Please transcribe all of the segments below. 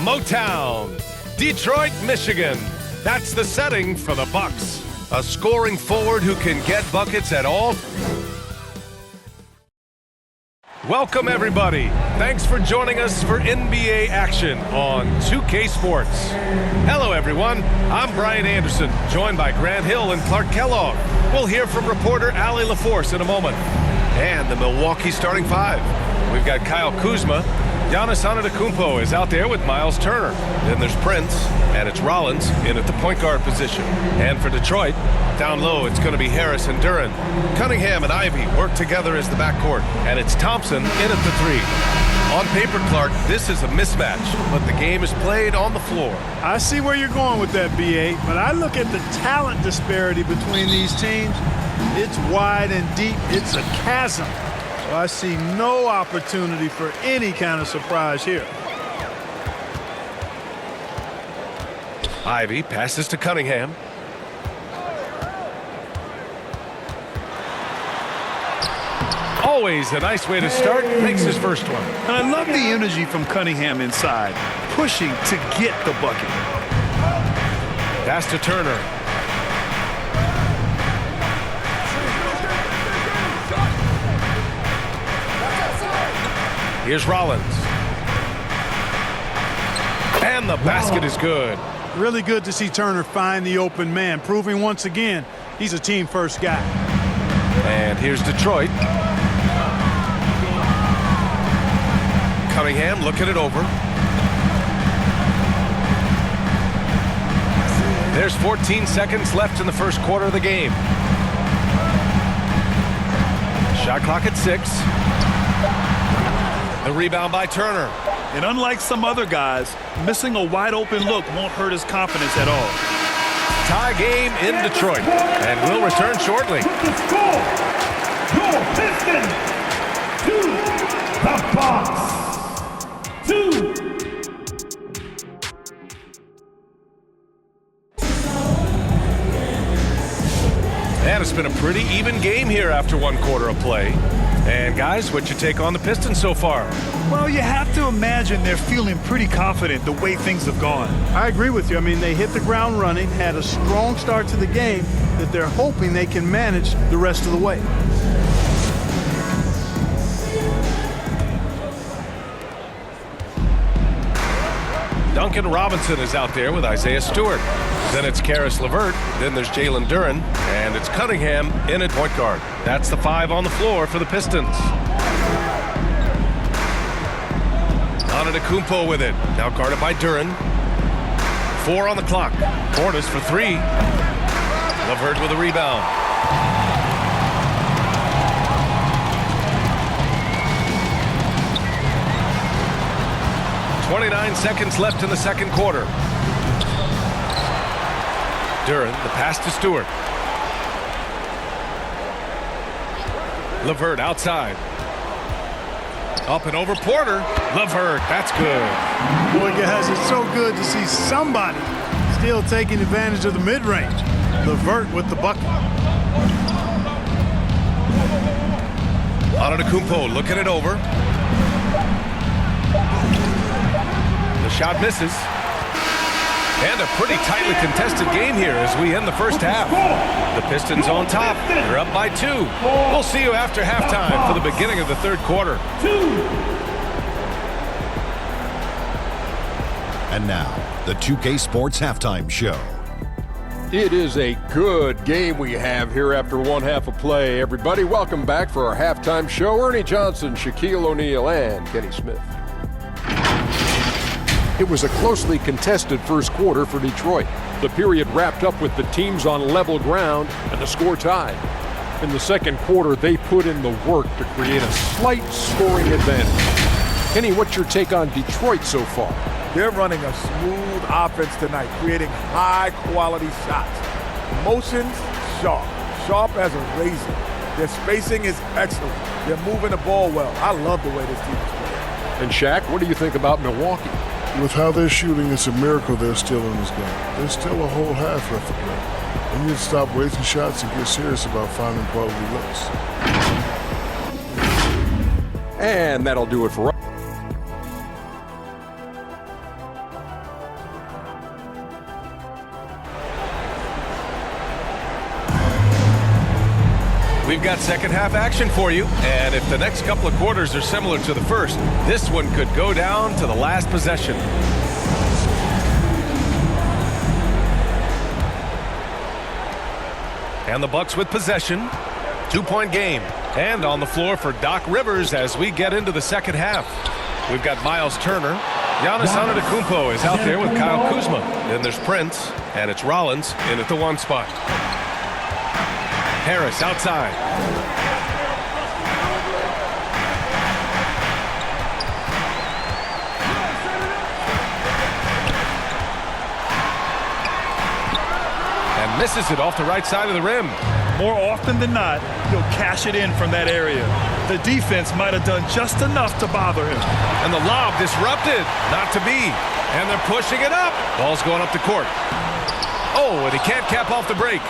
Motown, Detroit, Michigan. That's the setting for the Bucks. A scoring forward who can get buckets at all. Welcome, everybody. Thanks for joining us for NBA action on 2K Sports. Hello, everyone. I'm Brian Anderson, joined by Grant Hill and Clark Kellogg. We'll hear from reporter Allie LaForce in a moment. And the Milwaukee starting five. We've got Kyle Kuzma. Giannis Antetokounmpo is out there with Miles Turner. Then there's Prince, and it's Rollins in at the point guard position. And for Detroit, down low, it's going to be Harris and Duren. Cunningham and Ivy work together as the backcourt, and it's Thompson in at the three. On paper, Clark, this is a mismatch, but the game is played on the floor. I see where you're going with that, B.A., but I look at the talent disparity between these teams. It's wide and deep. It's a chasm. So I see no opportunity for any kind of surprise here. Ivy passes to Cunningham. Always a nice way to start. Makes his first one. And I love the energy from Cunningham inside, pushing to get the bucket. Pass to Turner. Here's Rollins. And the basket is good. Really good to see Turner find the open man, proving once again he's a team-first guy. And here's Detroit. Cunningham looking it over. There's 14 seconds left in the first quarter of the game. Shot clock at 6. The rebound by Turner. And unlike some other guys, missing a wide-open look won't hurt his confidence at all. Tie game in Detroit. And we'll return shortly. The score, your Pistons, to the Bucks, 2. And it's been a pretty even game here after one quarter of play. And guys, what's your take on the Pistons so far? Well, you have to imagine they're feeling pretty confident the way things have gone. I agree with you. I mean, they hit the ground running, had a strong start to the game that they're hoping they can manage the rest of the way. Duncan Robinson is out there with Isaiah Stewart. Then it's Karis LeVert. Then there's Jalen Duren. And it's Cunningham in at point guard. That's the 5 on the floor for the Pistons. Antetokounmpo with it. Now guarded by Duren. 4 on the clock. Portis for 3. LeVert with a rebound. .29 seconds left in the second quarter. Duren, the pass to Stewart. LeVert outside. Up and over Porter. LeVert, that's good. Boy, guys, it's so good to see somebody still taking advantage of the mid-range. LeVert with the bucket. Antetokounmpo looking it over. The shot misses. And a pretty tightly contested game here as we end the first half. The Pistons on top. They're up by 2. We'll see you after halftime for the beginning of the third quarter. And now, the 2K Sports Halftime Show. It is a good game we have here after one half of play. Everybody, welcome back for our halftime show. Ernie Johnson, Shaquille O'Neal, and Kenny Smith. It was a closely contested first quarter for Detroit. The period wrapped up with the teams on level ground and the score tied. In the second quarter, they put in the work to create a slight scoring advantage. Kenny, what's your take on Detroit so far? They're running a smooth offense tonight, creating high-quality shots. Motions, sharp. Sharp as a razor. Their spacing is excellent. They're moving the ball well. I love the way this team is playing. And Shaq, what do you think about Milwaukee? With how they're shooting, it's a miracle they're still in this game. There's still a whole half left to play. They need to stop wasting shots and get serious about finding quality looks. And that'll do it for us. We've got second half action for you, and if the next couple of quarters are similar to the first, this one could go down to the last possession. And the Bucks with possession. 2-point game. And on the floor for Doc Rivers as we get into the second half. We've got Miles Turner. Giannis Antetokounmpo is out there with Kyle Kuzma. Then there's Prince, and it's Rollins in at the 1 spot. Harris outside. And misses it off the right side of the rim. More often than not, he'll cash it in from that area. The defense might have done just enough to bother him. And the lob disrupted. Not to be. And they're pushing it up. Ball's going up the court. Oh, and he can't cap off the break.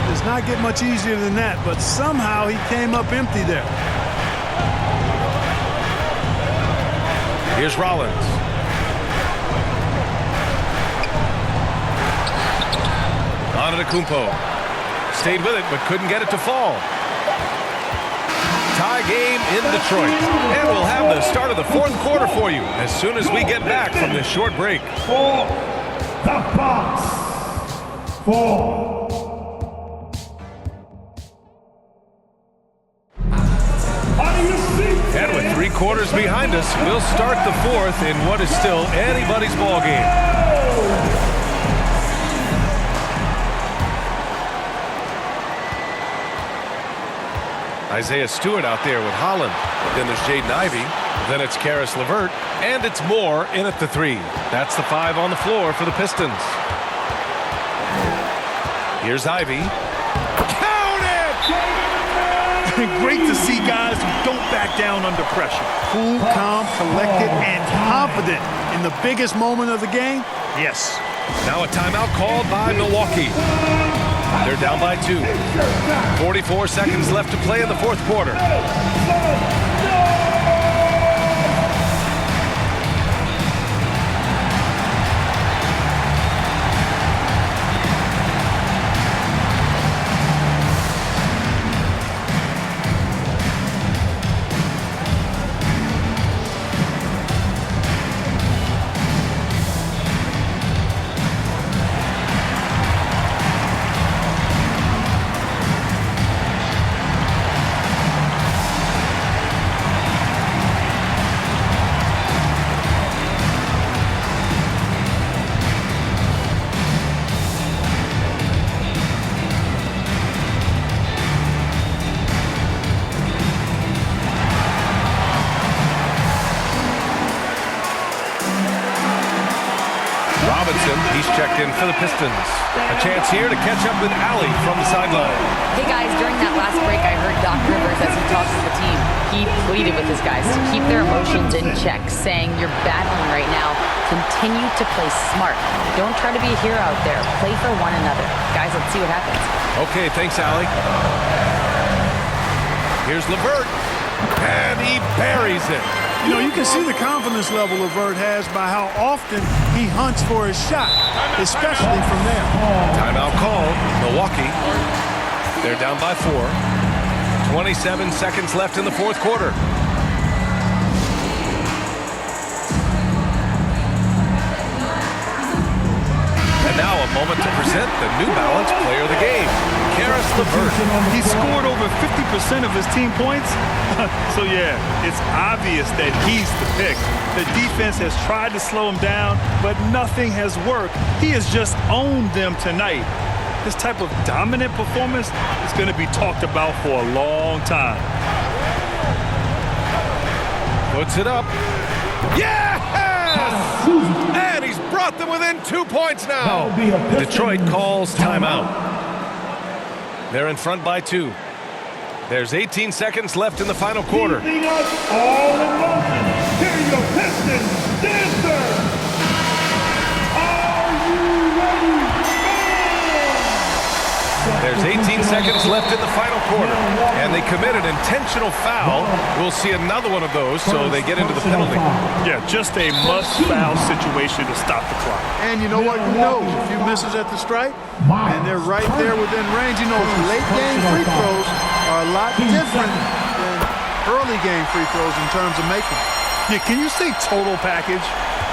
Does not get much easier than that, but somehow he came up empty there. Here's Rollins. Antetokounmpo stayed with it, but couldn't get it to fall. Tie game in Detroit. And we'll have the start of the fourth quarter for you as soon as we get back from this short break. For the Bucks. For and with 3 quarters behind us, we'll start the fourth in what is still anybody's ball game. Isaiah Stewart out there with Holland. Then there's Jaden Ivey. Then it's Karis LeVert. And it's Moore in at the 3. That's the 5 on the floor for the Pistons. Here's Ivey. Count it! Great to see guys who don't back down under pressure. Cool, calm, collected, and confident in the biggest moment of the game. Yes. Now a timeout called by Milwaukee. They're down by 2. 44 seconds left to play in the fourth quarter. He's checked in for the Pistons. A chance here to catch up with Allie from the sideline. Hey guys, during that last break I heard Doc Rivers as he talked to the team. He pleaded with his guys to keep their emotions in check, saying you're battling right now. Continue to play smart. Don't try to be a hero out there. Play for one another. Guys, let's see what happens. Okay, thanks, Allie. Here's LeVert. And he buries it. You know, you can see the confidence level LeVert has by how often he hunts for his shot, especially from there. Timeout called. Milwaukee. They're down by 4. 27 seconds left in the fourth quarter. And now a moment to present the New Balance Player of the Game, Karis LeVert. He scored over 50% of his team points. So yeah, it's obvious that he's the pick. The defense has tried to slow him down, but nothing has worked. He has just owned them tonight. This type of dominant performance is going to be talked about for a long time. Puts it up. Yes! And he's brought them within 2 points now. Detroit calls timeout. They're in front by 2. There's 18 seconds left in the final quarter. Keeping us all in motion. Here you go, Pistons dancers. Are you ready? There's 18 seconds left in the final quarter, and they commit an intentional foul. We'll see another one of those, so they get into the penalty. Yeah, just a must-foul situation to stop the clock. And you know what? Who knows? A few misses at the stripe, and they're right there within range. You know, late game free throws are a lot different than early game free throws in terms of making. Yeah, can you say total package?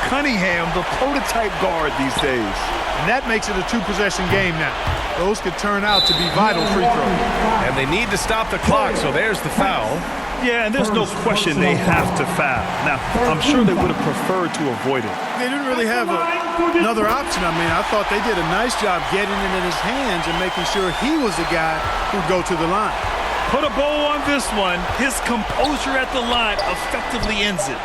Cunningham, the prototype guard these days. And that makes it a two-possession game now. Those could turn out to be vital free throws. And they need to stop the clock, so there's the foul. Yeah, and there's no question they have to foul. Now, I'm sure they would have preferred to avoid it. They didn't really have another option. I mean, I thought they did a nice job getting it in his hands and making sure he was the guy who'd go to the line. Put a bow on this one. His composure at the line effectively ends it.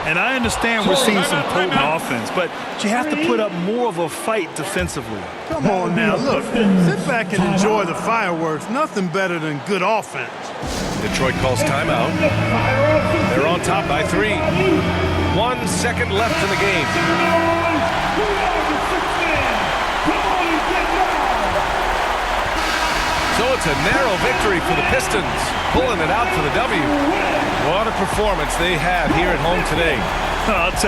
And I understand we're seeing some potent offense, but you have to put up more of a fight defensively. Come on now, look. Sit back and enjoy the fireworks. Nothing better than good offense. Detroit calls timeout. They're on top by 3. 1 second left in the game. So it's a narrow victory for the Pistons, pulling it out for the W. What a performance they had here at home today. I'll tell